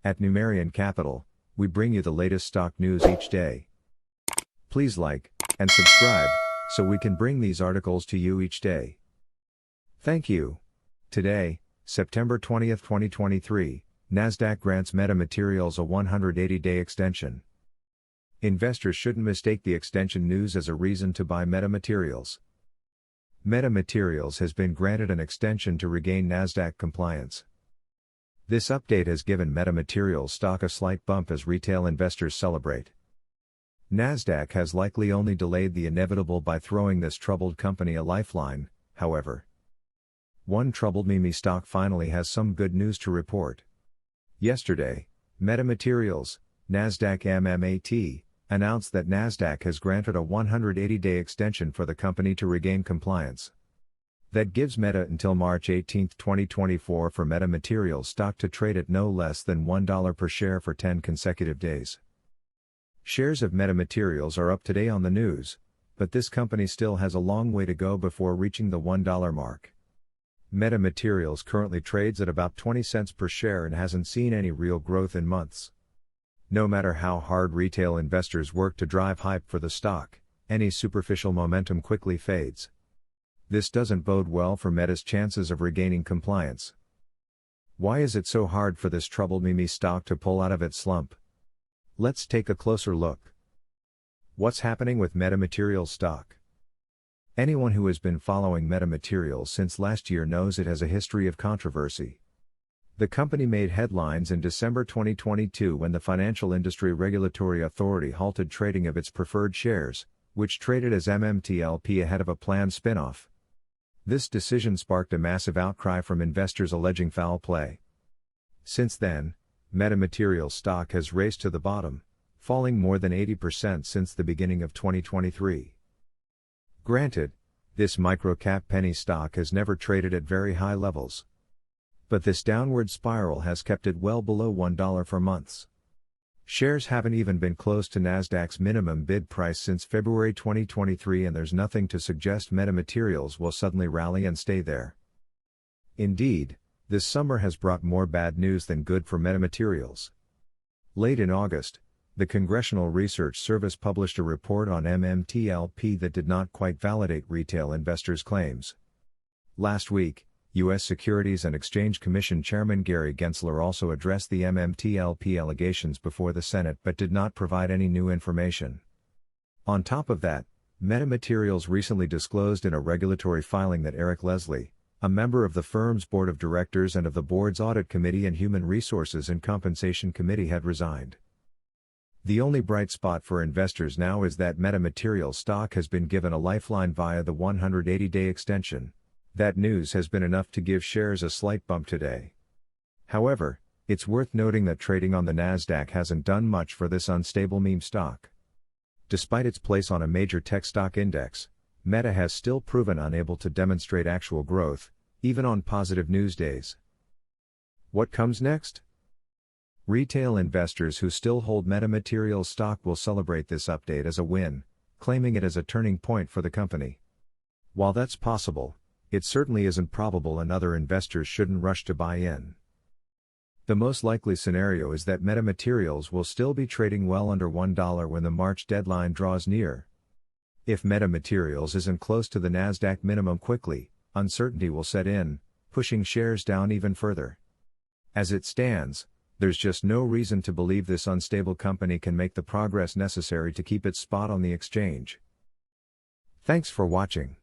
At Numerian Capital, we bring you the latest stock news each day. Please like and subscribe so we can bring these articles to you each day. Thank you. Today, September 20th, 2023, Nasdaq grants Meta Materials a 180-day extension. Investors shouldn't mistake the extension news as a reason to buy Meta Materials. Meta Materials has been granted an extension to regain Nasdaq compliance. This update has given Meta Materials stock a slight bump as retail investors celebrate. Nasdaq has likely only delayed the inevitable by throwing this troubled company a lifeline, however. One troubled meme stock finally has some good news to report. Yesterday, Meta Materials, Nasdaq MMAT, announced that Nasdaq has granted a 180-day extension for the company to regain compliance. That gives Meta until March 18, 2024 for Meta Materials stock to trade at no less than $1 per share for 10 consecutive days. Shares of Meta Materials are up today on the news, but this company still has a long way to go before reaching the $1 mark. Meta Materials currently trades at about 20 cents per share and hasn't seen any real growth in months. No matter how hard retail investors work to drive hype for the stock, any superficial momentum quickly fades. This doesn't bode well for Meta's chances of regaining compliance. Why is it so hard for this troubled meme stock to pull out of its slump? Let's take a closer look. What's happening with Meta Materials stock? Anyone who has been following Meta Materials since last year knows it has a history of controversy. The company made headlines in December 2022 when the Financial Industry Regulatory Authority halted trading of its preferred shares, which traded as MMTLP ahead of a planned spin-off. This decision sparked a massive outcry from investors alleging foul play. Since then, Meta Materials stock has raced to the bottom, falling more than 80% since the beginning of 2023. Granted, this micro-cap penny stock has never traded at very high levels. But this downward spiral has kept it well below $1 for months. Shares haven't even been close to Nasdaq's minimum bid price since February 2023, and there's nothing to suggest Meta Materials will suddenly rally and stay there. Indeed, this summer has brought more bad news than good for Meta Materials. Late in August, the Congressional Research Service published a report on MMTLP that did not quite validate retail investors' claims. Last week, U.S. Securities and Exchange Commission Chairman Gary Gensler also addressed the MMTLP allegations before the Senate but did not provide any new information. On top of that, Meta Materials recently disclosed in a regulatory filing that Eric Leslie, a member of the firm's board of directors and of the board's Audit Committee and Human Resources and Compensation Committee, had resigned. The only bright spot for investors now is that Meta Materials stock has been given a lifeline via the 180-day extension. That news has been enough to give shares a slight bump today. However, it's worth noting that trading on the Nasdaq hasn't done much for this unstable meme stock. Despite its place on a major tech stock index, Meta has still proven unable to demonstrate actual growth, even on positive news days. What comes next? Retail investors who still hold Meta Materials stock will celebrate this update as a win, claiming it as a turning point for the company. While that's possible, it certainly isn't probable, and other investors shouldn't rush to buy in. The most likely scenario is that Meta Materials will still be trading well under $1 when the March deadline draws near. If Meta Materials isn't close to the Nasdaq minimum quickly, uncertainty will set in, pushing shares down even further. As it stands, there's just no reason to believe this unstable company can make the progress necessary to keep its spot on the exchange. Thanks for watching.